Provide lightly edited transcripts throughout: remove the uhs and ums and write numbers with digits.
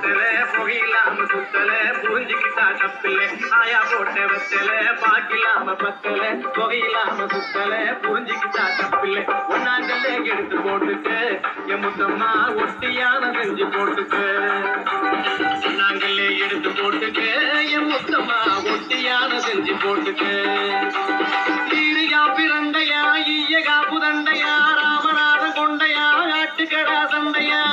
வெத்தல புகையில்லாம சுத்தல புரிஞ்சுக்கிட்டா தப்பில்ல ஆயா போட்ட வெத்தல பாக்கில்லாம பத்தல புகையில்லாம சுத்தல புரிஞ்சுக்கிட்டா தப்பில்ல ஒன்னாங்கல்ல எடுத்து போட்டுட்டு என் முத்தம்மா ஒட்டியான செஞ்சு போட்டுட்டு ஒன்னாங்கல்ல எடுத்து போட்டுட்டு என் முத்தம்மா ஒட்டியான செஞ்சு போட்டுட்டு ஈரியா பிறண்டையா ஈயகா புதண்டையா ராமநாத கொண்டையா ஆட்டுக்கடா சண்டையா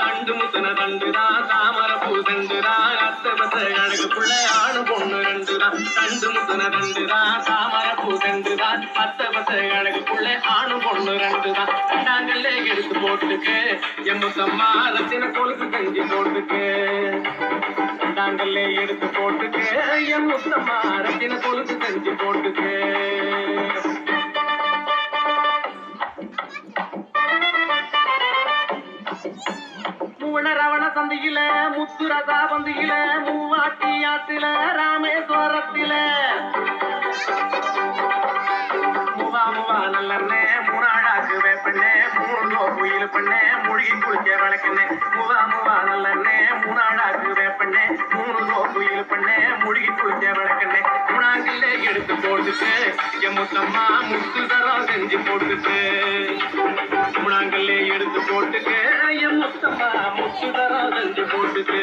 தண்டு முத்தன தண்டுதா தாமர பூ தண்டுதா அத்தை பத்த அழகு புள்ள ஆணு பொண்ணு ரெண்டுதா தண்டு முத்தன தண்டுதா தாமர பூ தண்டுதா அத்தை பத்த அழகு புள்ள ஆணு பொண்ணு ரெண்டுதா ரெண்டாங்கல்ல எடுத்து போட்டுக்கு என் முத்தம்மா ரத்தின கொழுக்கு கஞ்சி போட்டுக்கு ரெண்டாங்கல்ல எடுத்து போட்டுக்கு என் முத்தம்மா ரத்தின கொழுக்கு கஞ்சி போட்டுக்கு ரவண சந்தையில முத்துரதா பந்தியில மூவாட்டி ஆத்துல ராமேஸ்வரத்தில முவா முவா நல்லண்ணே மூணாழாக்கு வேப்பண்ணே மூணு குயில் பண்ணே மூழ்கி குளிச்ச வழக்கண்ணே முவா முவா நல்லண்ணே மூணாழாக்கு வேப்பண்ணே மூணு குயில் பண்ணே மூழ்கி குளிச்ச வழக்கண்ணே மூணாங்கல்ல எடுத்து போட்டுட்டு என் முத்தம்மா முத்து தரம் செஞ்சு போட்டுட்டு மூணாங்கல்ல எடுத்து போட்டுட்டு என் முத்தம்மா முத்து தரம் செஞ்சு போட்டுட்டு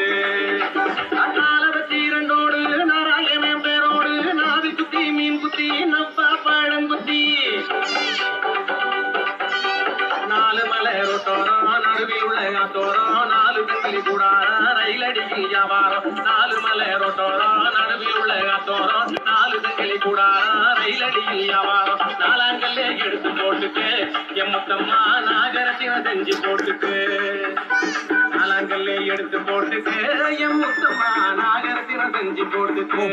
அதால வச்சு இரண்டோடு நாராயணன் பேரோடு நாவி குத்தி மீன் குத்தி நப்பா பழங்குத்தி நாலு மலை ரோட்டோரம் நடுவில் உள்ள காத்தோரம் நாலு பெண்களி கூடாரம் ரயில் அடிக்கும் வியாபாரம் நாலு மலை ரோட்டோரம் நடுவில் உள்ள காத்தோரம் நாலு பெண்களி கூடாரம் ரயில் அடிக்கும் வியாபாரம் நாலாங்கல்ல எடுத்து போட்டுட்டு என் முத்தம்மா நாகரத்தின செஞ்சு போட்டுட்டு நாலாங்கல்ல எடுத்து போட்டுட்டு என் முத்தம்மா நாகரத்தின செஞ்சு போட்டுட்டு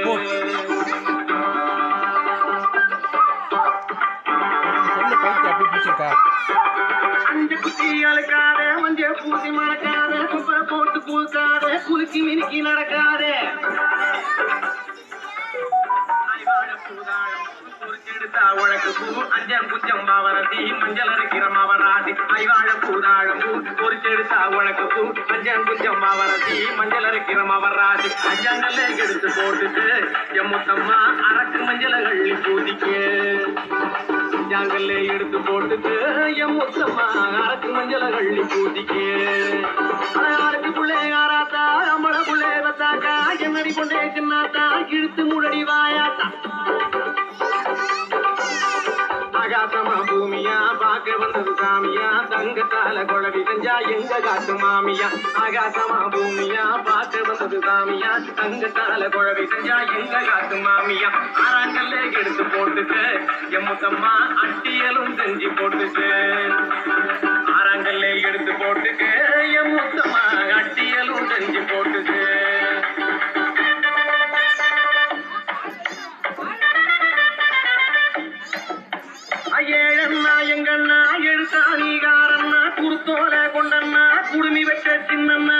அஞ்சு குத்தி அழுக்காத மஞ்ச பூசி மறக்காத குப்பை போட்டு கூழ்காத குலுக்கி மினுக்கி நடக்காத உழக்கு பூ அஞ்சம் குஞ்சம் பாவரதி மஞ்சள் அரிக்கிற மாவராதி ஐவாழ பூதாழம் பூ பொறிச்செடுத்தா உழக்கு பூ அஞ்சம் குஞ்சம் பாவரதி மஞ்சள் அரிக்கிற மாவராதி அஞ்சாங்கல்ல எடுத்து போட்டுட்டு என் முத்தம்மா அரக்கு மஞ்சள் கள்ளி பூதிக்கு அஞ்சாங்கல்ல எடுத்து போட்டுட்டு என் முத்தம்மா அரக்கு மஞ்சள் கள்ளி பூதிக்கு அரக்கு புள்ளே ஆராத்தா அம்மட புள்ளே வத்தாக்கா என்னடி கொண்டே சின்னாத்தா இழுத்து முழடி வாயாத்தா ஆகாசமா பூமியா பார்க்க வந்தது சாமியா தங்கத்தால குழவி செஞ்சா எங்க காட்டு மாமியா ஆகாசமா பூமியா பார்க்க வந்தது சாமியா தங்கத்தால குழவி செஞ்சா எங்க காட்டு மாமியா ஆறாங்கல்ல எடுத்து போட்டுட்டு என் முத்தம்மா அட்டியலும் செஞ்சு போட்டுட்டு ஆறாங்கல்ல எடுத்து போட்டுட்டு என் முத்தம்மா அட்டியலும் செஞ்சு போட்டுட்டு ஏழண்ணா எங்கண்ணா எழுத்தாணிகாரண்ணா குருத்தோல கொண்டண்ணா குடுமி வச்ச சின்னண்ணா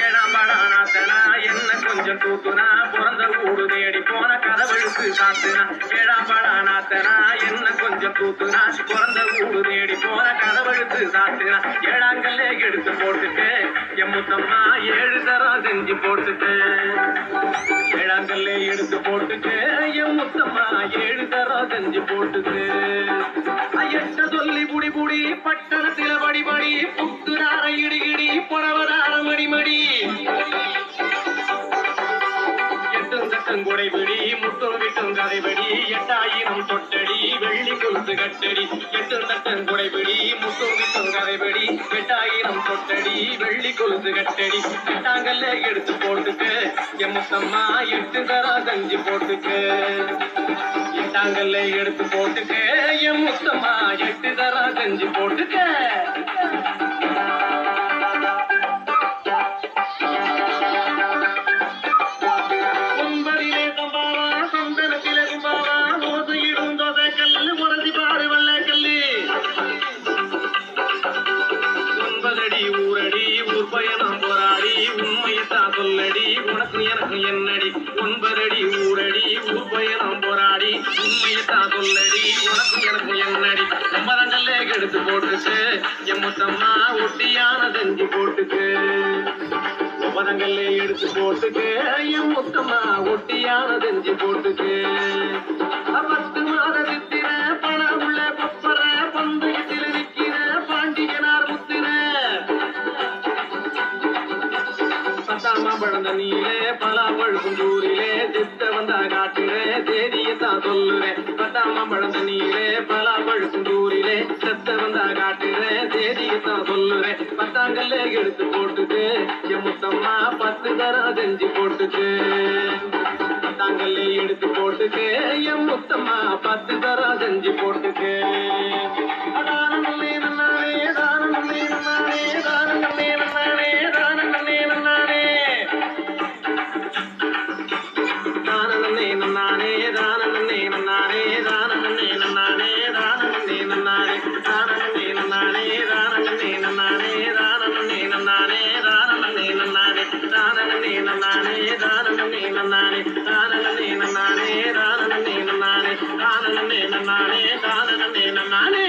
ஏழாம் படானாத்தனா என்ன கொஞ்சம் தூத்துனா பிறந்த ஊடு தேடி போன கதவெழுத்து காத்துனா ஏழாம் படானாத்தனா என்ன கொஞ்சம் தூத்துனா பிறந்த ஊடு தேடி போன கதவெழுத்து காத்துனா ஏழாங்கல்ல எடுத்து போட்டுட்டு என் முத்தம்மா 7 தரம் செஞ்சு போட்டுட்டு ஏழாங்கல்ல எடுத்து போட்டுட்டு என் முத்தம்மா 7 தரம் செஞ்சு போட்டுட்டு எட்ட சொல்லி புடி புடி பட்டணத்தில படி படி புத்துரார இடிகிடி புறவதார மடிமடி எட்டும் கட்டும் குடைபிடி முட்டும் விட்டும் கதைபடி 8000 தொட்டடி வெள்ளி கொலுசு கட்டடி எட்டும் கட்டும் குடைபிடி முட்டும் விட்டும் கதைபடி 8000 தொட்டடி வெள்ளி கொலுசு கட்டடி எட்டாங்கல்ல எடுத்து போட்டுட்டு என் முத்தம்மா 8 தரம் செஞ்சு போட்டுட்டு எட்டாங்கல்ல எடுத்து போட்டுட்டு என் முத்தம்மா 8 தரம் செஞ்சு போட்டுட்டு சொல்லடி உனக்கு எனக்கு என்னடி 9 அடி ஊரடி ஊர் பயணம் போராடி உண்மையத்தான் சொல்லடி உனக்கு எனக்கு என்னடி 9 எடுத்து போட்டுக்கு என் முத்தம்மா ஒட்டியான செஞ்சு போட்டுக்கு ஒவ்வொருங்கல்ல எடுத்து போட்டுக்கு என் முத்தம்மா ஒட்டியான செஞ்சு போட்டுக்கு 10 மாத வித்திர பண உள்ள கொப்பர பந்து நிற்கிற பாண்டியனார் முத்திர பத்தாமா பழந்த நீலே பலா பழுக்கும் தூரிலே சித்த வந்தா காட்டுறே தேதியத்தான் சொல்லுறேன் பத்தாமா பழந்த நீலே பலா பழுக்கும் தூரிலே செத்த வந்தா காட்டுறே தேதியத்தான் சொல்லுறேன் பத்தாங்கல்ல எடுத்து போட்டுக்கு என் முத்தம்மா 10 தரம் செஞ்சு போட்டுக்கு பத்தாங்கல்ல எடுத்து போட்டுக்கு என் முத்தம்மா 10 தரம் செஞ்சு போட்டுக்கு நானே